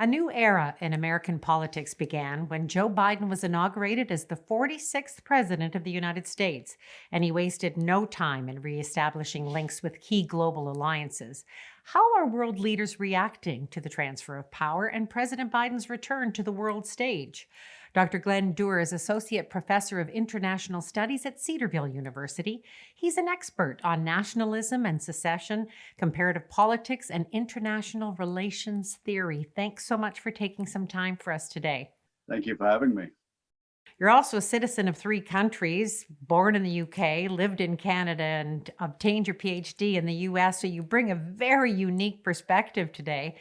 A new era in American politics began when Joe Biden was inaugurated as the 46th President of the United States, and he wasted no time in reestablishing links with key global alliances. How are world leaders reacting to the transfer of power and President Biden's return to the world stage? Dr. Glen Duerr is Associate Professor of International Studies at Cedarville University. He's an expert on nationalism and secession, comparative politics, and international relations theory. Thanks so much for taking some time for us today. Thank you for having me. You're also a citizen of three countries, born in the UK, lived in Canada, and obtained your PhD in the US, so you bring a very unique perspective today.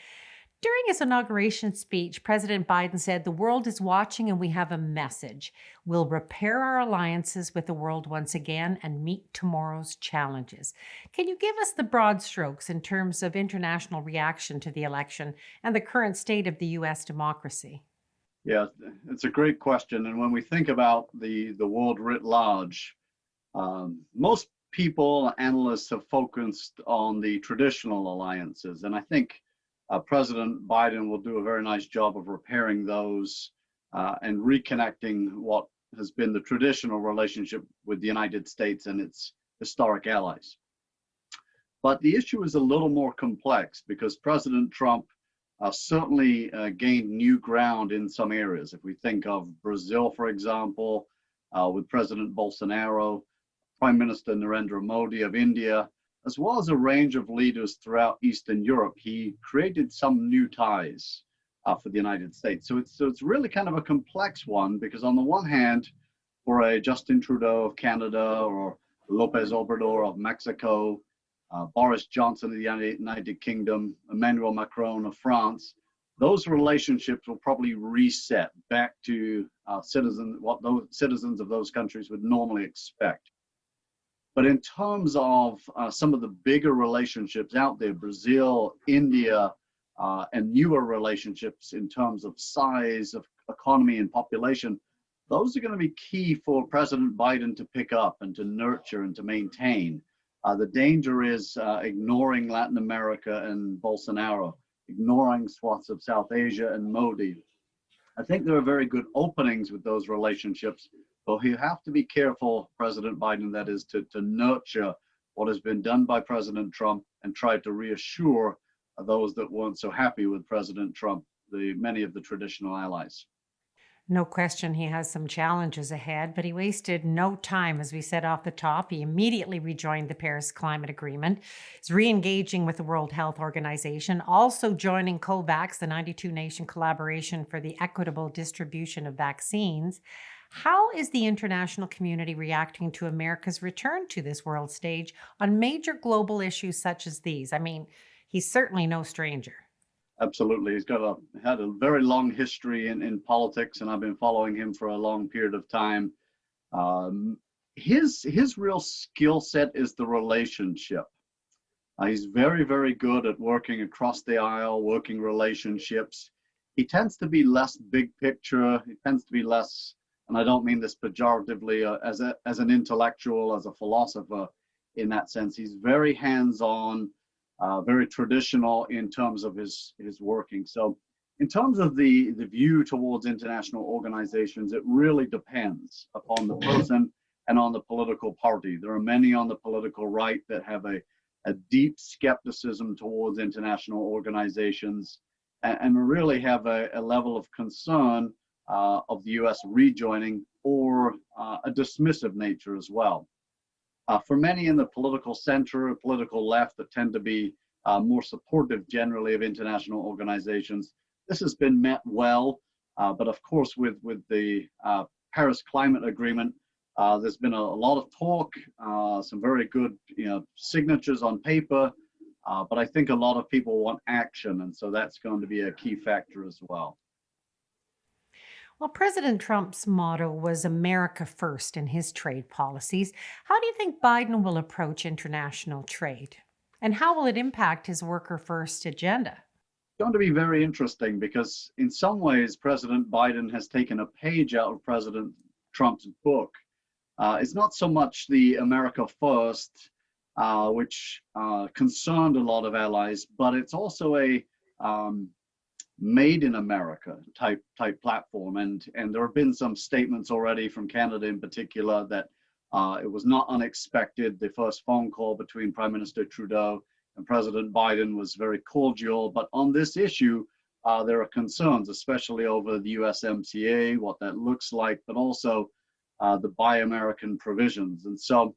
During his inauguration speech, President Biden said, "The world is watching and we have a message. We'll repair our alliances with the world once again and meet tomorrow's challenges." Can you give us the broad strokes in terms of international reaction to the election and the current state of the U.S. democracy? Yeah, it's a great question. And when we think about the world writ large, most people, analysts have focused on the traditional alliances. And I think President Biden will do a very nice job of repairing those and reconnecting what has been the traditional relationship with the United States and its historic allies. But the issue is a little more complex because President Trump certainly gained new ground in some areas. If we think of Brazil, for example, with President Bolsonaro, Prime Minister Narendra Modi of India, as well as a range of leaders throughout Eastern Europe, he created some new ties for the United States. So it's really kind of a complex one because on the one hand, for a Justin Trudeau of Canada or Lopez Obrador of Mexico, Boris Johnson of the United Kingdom, Emmanuel Macron of France, those relationships will probably reset back to what those citizens of those countries would normally expect. But in terms of some of the bigger relationships out there, Brazil, India, and newer relationships in terms of size of economy and population, those are going to be key for President Biden to pick up and to nurture and to maintain. The danger is ignoring Latin America and Bolsonaro, ignoring swaths of South Asia and Modi. I think there are very good openings with those relationships, but you have to be careful, President Biden, that is, to nurture what has been done by President Trump and try to reassure those that weren't so happy with President Trump, many of the traditional allies. No question he has some challenges ahead, but he wasted no time, as we said off the top. He immediately rejoined the Paris Climate Agreement. He's re-engaging with the World Health Organization, also joining COVAX, the 92-nation collaboration for the equitable distribution of vaccines. How is the international community reacting to America's return to this world stage on major global issues such as these? I mean, he's certainly no stranger. Absolutely. He's had a very long history in politics, and I've been following him for a long period of time. His real skill set is the relationship. He's very, very good at working across the aisle, working relationships. He tends to be less big picture. He tends to be less, and I don't mean this pejoratively, as an intellectual, as a philosopher in that sense. He's very hands-on, very traditional in terms of his working. So in terms of the view towards international organizations, it really depends upon the person and on the political party. There are many on the political right that have a deep skepticism towards international organizations and really have a level of concern of the US rejoining or a dismissive nature as well. For many in the political center, political left that tend to be more supportive generally of international organizations, this has been met well. But of course, with the Paris Climate Agreement, there's been a lot of talk, some very good signatures on paper, but I think a lot of people want action, and so that's going to be a key factor as well. Well, President Trump's motto was America first in his trade policies. How do you think Biden will approach international trade? And how will it impact his worker first agenda? It's going to be very interesting because in some ways, President Biden has taken a page out of President Trump's book. It's not so much the America first, which concerned a lot of allies, but it's also made in America type platform. And there have been some statements already from Canada in particular that it was not unexpected. The first phone call between Prime Minister Trudeau and President Biden was very cordial. But on this issue, there are concerns, especially over the USMCA, what that looks like, but also the Buy American provisions. And so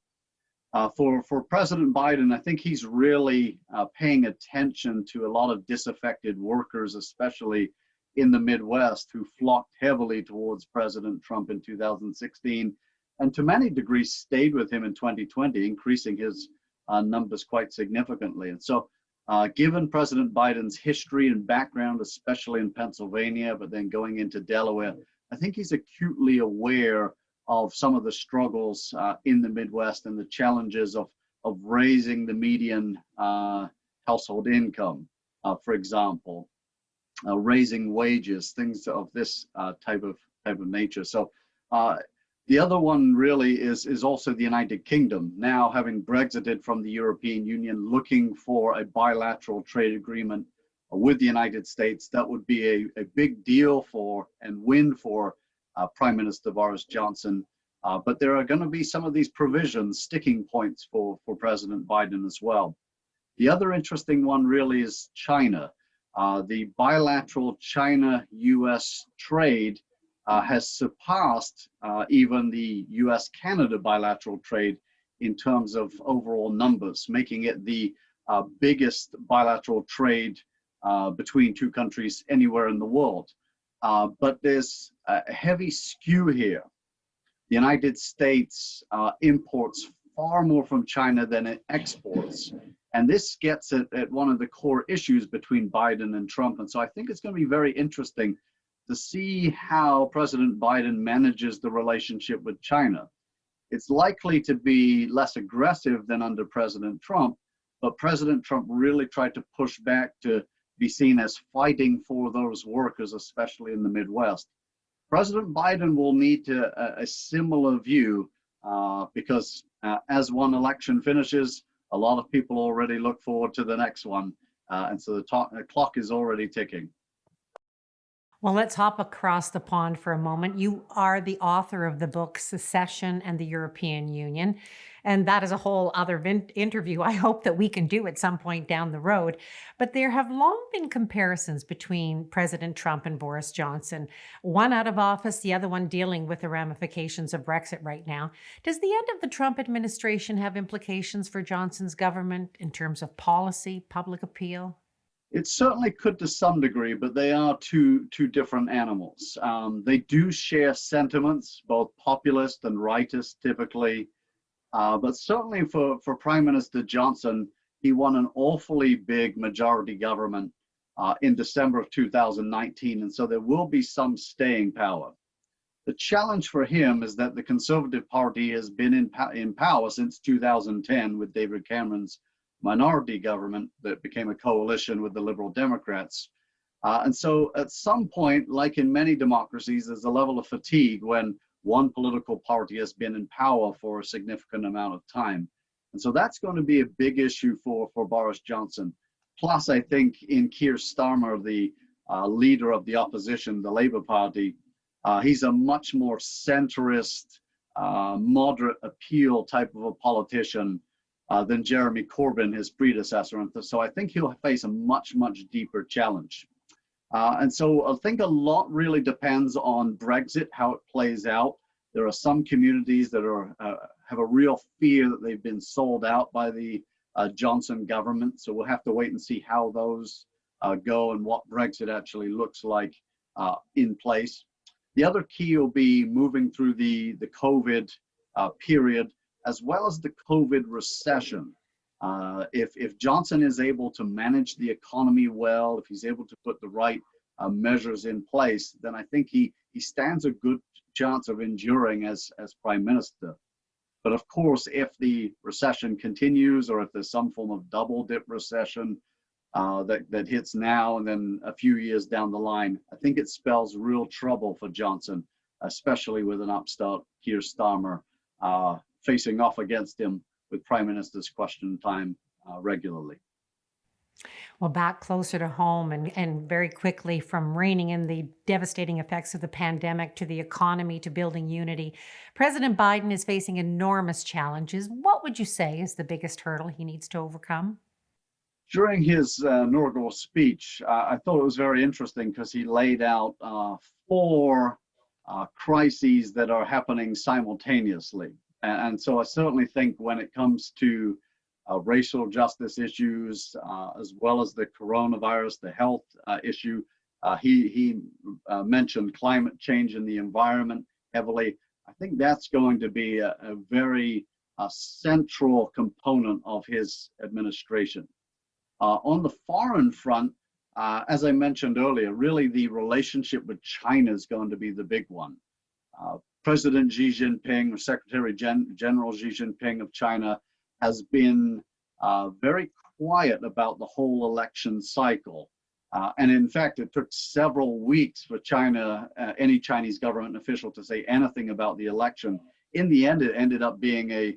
for President Biden, I think he's really paying attention to a lot of disaffected workers, especially in the Midwest, who flocked heavily towards President Trump in 2016, and to many degrees stayed with him in 2020, increasing his numbers quite significantly. And so given President Biden's history and background, especially in Pennsylvania, but then going into Delaware, I think he's acutely aware of some of the struggles in the Midwest and the challenges of raising the median household income, for example, raising wages, things of this type of nature. So the other one really is also the United Kingdom, now having Brexited from the European Union, looking for a bilateral trade agreement with the United States. That would be a big deal for and win for Prime Minister Boris Johnson. But there are going to be some of these provisions, sticking points for President Biden as well. The other interesting one really is China. The bilateral China-US trade has surpassed even the US-Canada bilateral trade in terms of overall numbers, making it the biggest bilateral trade between two countries anywhere in the world. But there's a heavy skew here. The United States imports far more from China than it exports. And this gets at one of the core issues between Biden and Trump. And so I think it's going to be very interesting to see how President Biden manages the relationship with China. It's likely to be less aggressive than under President Trump, but President Trump really tried to push back to be seen as fighting for those workers, especially in the Midwest. President Biden will need a similar view because as one election finishes, a lot of people already look forward to the next one. And so the clock is already ticking. Well, let's hop across the pond for a moment. You are the author of the book Secession and the European Union, and that is a whole other interview I hope that we can do at some point down the road. But there have long been comparisons between President Trump and Boris Johnson, one out of office, the other one dealing with the ramifications of Brexit right now. Does the end of the Trump administration have implications for Johnson's government in terms of policy, public appeal? It certainly could to some degree, but they are two different animals. They do share sentiments, both populist and rightist typically, but certainly for Prime Minister Johnson, he won an awfully big majority government in December of 2019, and so there will be some staying power. The challenge for him is that the Conservative Party has been in power since 2010 with David Cameron's minority government that became a coalition with the Liberal Democrats. And so at some point, like in many democracies, there's a level of fatigue when one political party has been in power for a significant amount of time. And so that's going to be a big issue for Boris Johnson. Plus, I think in Keir Starmer, the leader of the opposition, the Labour Party, he's a much more centrist, moderate appeal type of a politician than Jeremy Corbyn, his predecessor. And so I think he'll face a much deeper challenge. And so I think a lot really depends on Brexit, how it plays out. There are some communities that have a real fear that they've been sold out by the Johnson government. So we'll have to wait and see how those go and what Brexit actually looks like in place. The other key will be moving through the COVID period, as well as the COVID recession. If Johnson is able to manage the economy well, if he's able to put the right measures in place, then I think he stands a good chance of enduring as prime minister. But of course, if the recession continues, or if there's some form of double dip recession that hits now and then a few years down the line, I think it spells real trouble for Johnson, especially with an upstart Keir Starmer facing off against him with prime minister's question time regularly. Well, back closer to home and very quickly from reining in the devastating effects of the pandemic to the economy to building unity, President Biden is facing enormous challenges. What would you say is the biggest hurdle he needs to overcome? During his inaugural speech, I thought it was very interesting because he laid out four crises that are happening simultaneously. And so I certainly think when it comes to racial justice issues, as well as the coronavirus, the health issue, he mentioned climate change and the environment heavily. I think that's going to be a very central component of his administration. On the foreign front, as I mentioned earlier, really the relationship with China is going to be the big one. President Xi Jinping, or Secretary General Xi Jinping of China, has been very quiet about the whole election cycle. And in fact, it took several weeks for China, any Chinese government official, to say anything about the election. In the end, it ended up being a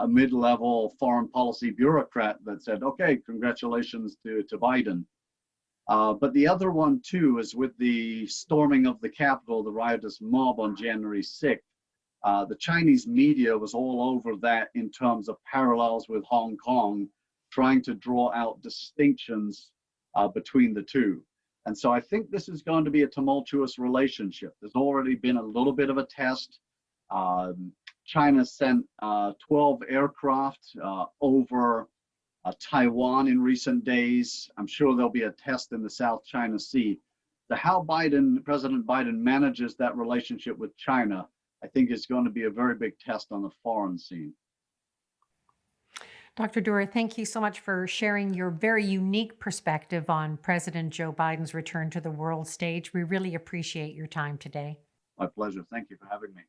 mid-level foreign policy bureaucrat that said, okay, congratulations to Biden. But the other one too is with the storming of the Capitol, the riotous mob on January 6th. The Chinese media was all over that in terms of parallels with Hong Kong, trying to draw out distinctions between the two. And so I think this is going to be a tumultuous relationship. There's already been a little bit of a test. China sent 12 aircraft over Taiwan in recent days. I'm sure there'll be a test in the South China Sea. So how President Biden manages that relationship with China, I think is going to be a very big test on the foreign scene. Dr. Duerr, thank you so much for sharing your very unique perspective on President Joe Biden's return to the world stage. We really appreciate your time today. My pleasure. Thank you for having me.